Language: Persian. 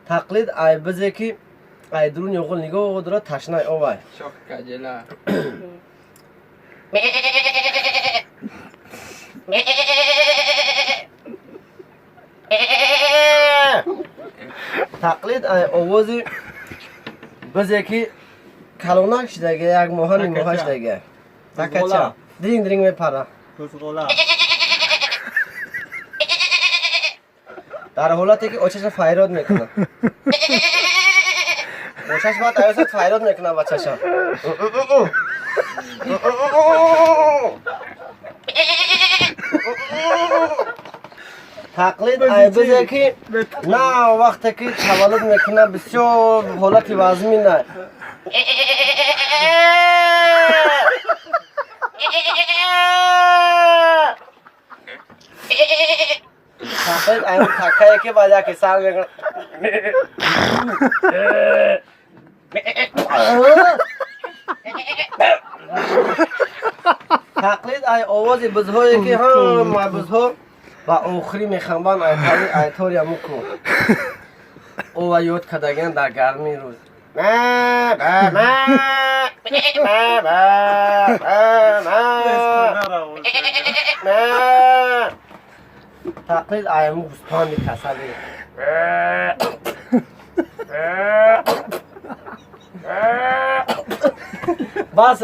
تقلید ای بزه که ای درون یغل نگاه داره تشنه اوای شاک کجلا تقلید ای آوازی بزه که کلونک شدگه یک ماهانی ماهش دگه تکچه درینگ درینگ میپره کسغولا در حالتی که آچش فریاد میکنه آچش باید ایوست فریاد میکنه بچه‌شا تقلید ای بزه که نه وقتی که تولد میکنه بسیار حالت وزمینه تقلید ای تکه که باید که سر میکنه تقلید ای آواز بزهایی که هم بزها و آخری میخنبان ای طوری همون کن او و یاد کدگین در گرمی روز تقلید ای همون گوسپاندی کسلی بس